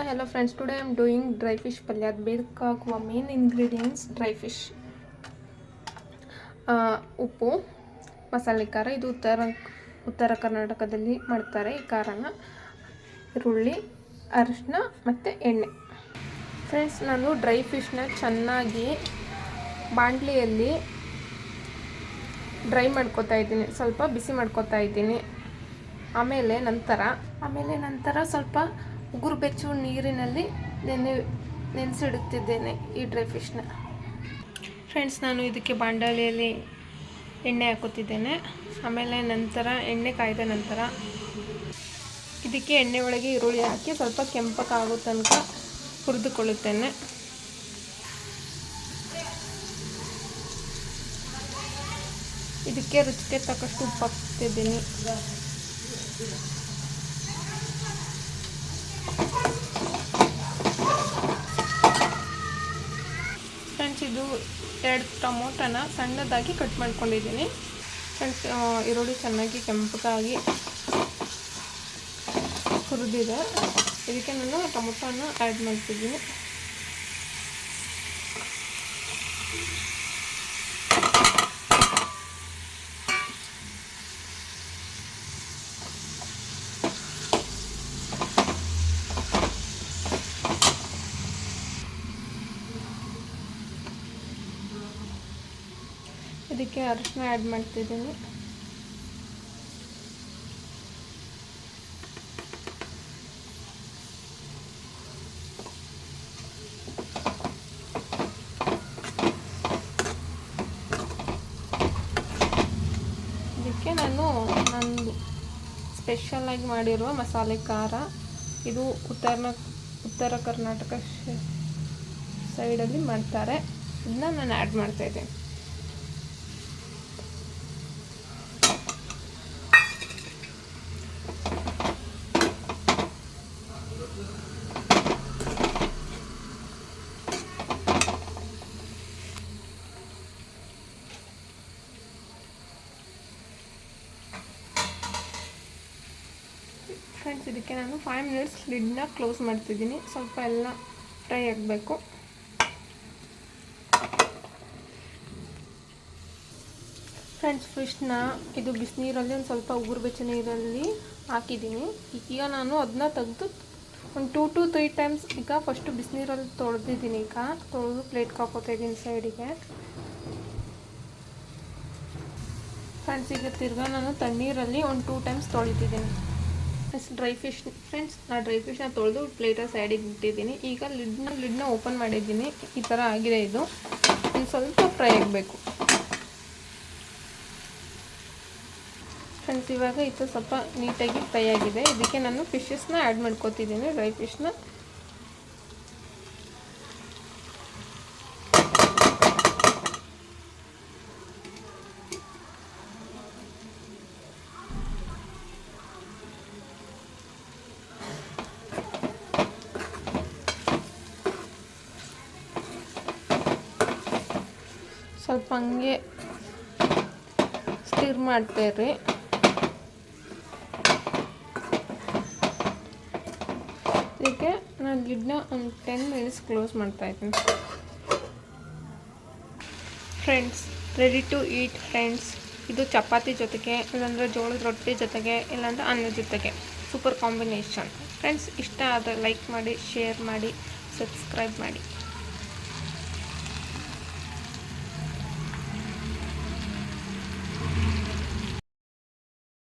hello friends, today I am doing dry fish palya. ಬೇಕಾಗುವ main ingredients dry fish, ಉಪ್ಪು, ಮಸಾಲೆ ಖಾರ. ಇದು ಉತ್ತರ ಕರ್ನಾಟಕದಲ್ಲಿ ಮಾಡ್ತಾರೆ ಈ ಖಾರನ. ಈರುಳ್ಳಿ, ಅರಿಶಿನ ಮತ್ತು ಎಣ್ಣೆ. ಫ್ರೆಂಡ್ಸ್, ನಾನು ಡ್ರೈ ಫಿಶ್ನ ಚೆನ್ನಾಗಿ ಬಾಣಲಿಯಲ್ಲಿ ಡ್ರೈ ಮಾಡ್ಕೊತಾ ಇದ್ದೀನಿ, ಸ್ವಲ್ಪ ಬಿಸಿ ಮಾಡ್ಕೊತಾ ಇದ್ದೀನಿ. ಆಮೇಲೆ ನಂತರ ಸ್ವಲ್ಪ ಉಗುರು ಬೆಚ್ಚು ನೀರಿನಲ್ಲಿ ನೆನೆಸಿಡುತ್ತಿದ್ದೇನೆ ಈ ಡ್ರೈ ಫಿಶ್ನ. ಫ್ರೆಂಡ್ಸ್, ನಾನು ಇದಕ್ಕೆ ಬಾಂಡಲಿಯಲ್ಲಿ ಎಣ್ಣೆ ಹಾಕುತ್ತಿದ್ದೇನೆ. ಆಮೇಲೆ ನಂತರ ಎಣ್ಣೆ ಕಾಯ್ದ ನಂತರ ಇದಕ್ಕೆ ಎಣ್ಣೆ ಒಳಗೆ ಈರುಳ್ಳಿ ಹಾಕಿ ಸ್ವಲ್ಪ ಕೆಂಪಕ್ಕಾಗೋ ತನಕ ಹುರಿದುಕೊಳ್ಳುತ್ತೇನೆ. ಇದಕ್ಕೆ ರುಚಿಗೆ ತಕ್ಕಷ್ಟು ಉಪ್ಪು ಹಾಕ್ತಿದ್ದೀನಿ. ಫ್ರೆಂಡ್ಸ್, ಇದು 2 ಟೊಮೊಟೊನ ಸಣ್ಣದಾಗಿ ಕಟ್ ಮಾಡ್ಕೊಂಡಿದ್ದೀನಿ. ಫ್ರೆಂಡ್ಸ್, ಈರುಳ್ಳಿ ಚೆನ್ನಾಗಿ ಕೆಂಪಗಾಗಿ ಹುರಿದಿದೆ. ಇದಕ್ಕೆ ನಾನು ಟೊಮೊಟೊನ ಆ್ಯಡ್ ಮಾಡ್ತಿದ್ದೀನಿ. ಇದಕ್ಕೆ ಅರಿಶಿನ ಆ್ಯಡ್ ಮಾಡ್ತಿದ್ದೀನಿ. ಇದಕ್ಕೆ ನಂದು ಸ್ಪೆಷಲಾಗಿ ಮಾಡಿರುವ ಮಸಾಲೆ ಖಾರ. ಇದು ಉತ್ತರ ಕರ್ನಾಟಕ ಸೈಡಲ್ಲಿ ಮಾಡ್ತಾರೆ. ಇದನ್ನ ನಾನು ಆ್ಯಡ್ ಮಾಡ್ತಾಯಿದ್ದೀನಿ. ಫ್ರೆಂಡ್ಸ್, ಇದಕ್ಕೆ ನಾನು 5 ಮಿನಿಟ್ಸ್ ಲಿಡ್ನ ಕ್ಲೋಸ್ ಮಾಡ್ತಿದ್ದೀನಿ. ಸ್ವಲ್ಪ ಎಲ್ಲ ಫ್ರೈ ಆಗಬೇಕು. ಫ್ರೆಂಡ್ಸ್, ಫಿಶ್ನ ಇದು ಬಿಸಿನೀರಲ್ಲಿ ಒಂದು ಸ್ವಲ್ಪ ಉಗುರು ಬೆಚ್ಚ ನೀರಲ್ಲಿ ಹಾಕಿದ್ದೀನಿ. ಈಗ ನಾನು ಅದನ್ನ ತೆಗೆದು ಒಂದು 2 to 3 ಟೈಮ್ಸ್ ಈಗ ಫಸ್ಟು ಬಿಸಿನೀರಲ್ಲಿ ತೊಳೆದಿದ್ದೀನಿ. ಈಗ ತೊಳೆದು ಪ್ಲೇಟ್ಗೆ ಹಾಕೋತಾ ಇದ್ದೀನಿ ಸೈಡಿಗೆ. ಫ್ರೆಂಡ್ಸ್, ಈಗ ತಿರ್ಗಾ ನಾನು ತಣ್ಣೀರಲ್ಲಿ ಒಂದು 2 ಟೈಮ್ಸ್ ತೊಳಿತಿದ್ದೀನಿ. ಡ್ರೈ ಫಿಶ್ನ ತೊಳೆದು ಪ್ಲೇಟಲ್ಲಿ ಸೈಡಿಗೆ ಇಟ್ಟಿದ್ದೀನಿ. ಈಗ ಲಿಡ್ನ ಓಪನ್ ಮಾಡಿದ್ದೀನಿ. ಈ ಥರ ಆಗಿದೆ. ಇದು ಸ್ವಲ್ಪ ಫ್ರೈ ಆಗಬೇಕು. ಫ್ರೆಂಡ್ಸ್, ಇವಾಗ ಇದು ಸ್ವಲ್ಪ ನೀಟಾಗಿ ಫ್ರೈ ಆಗಿದೆ. ಇದಕ್ಕೆ ನಾನು ಫಿಶಸ್ನ ಆ್ಯಡ್ ಮಾಡ್ಕೊತಿದ್ದೀನಿ, ಡ್ರೈ ಫಿಶ್ನ. ಸ್ವಲ್ಪ ಹಂಗೆ ಸ್ಟಿರ್ ಮಾಡ್ತಾಯಿರಿ. ಇದಕ್ಕೆ ನಾನು ಲಿಡ್ನ ಒಂದು 10 ಮಿನಿಟ್ಸ್ ಕ್ಲೋಸ್ ಮಾಡ್ತಾಯಿದ್ದೀನಿ. Friends, ready to eat. Friends, ಇದು ಚಪಾತಿ ಜೊತೆಗೆ, ಇಲ್ಲಾಂದರೆ ಜೋಳದ ರೊಟ್ಟಿ ಜೊತೆಗೆ, ಇಲ್ಲಾಂದರೆ ಅನ್ನ ಜೊತೆಗೆ ಸೂಪರ್ ಕಾಂಬಿನೇಷನ್. ಫ್ರೆಂಡ್ಸ್, ಇಷ್ಟ ಆದರೆ ಲೈಕ್ ಮಾಡಿ, ಶೇರ್ ಮಾಡಿ, ಸಬ್ಸ್ಕ್ರೈಬ್ ಮಾಡಿ.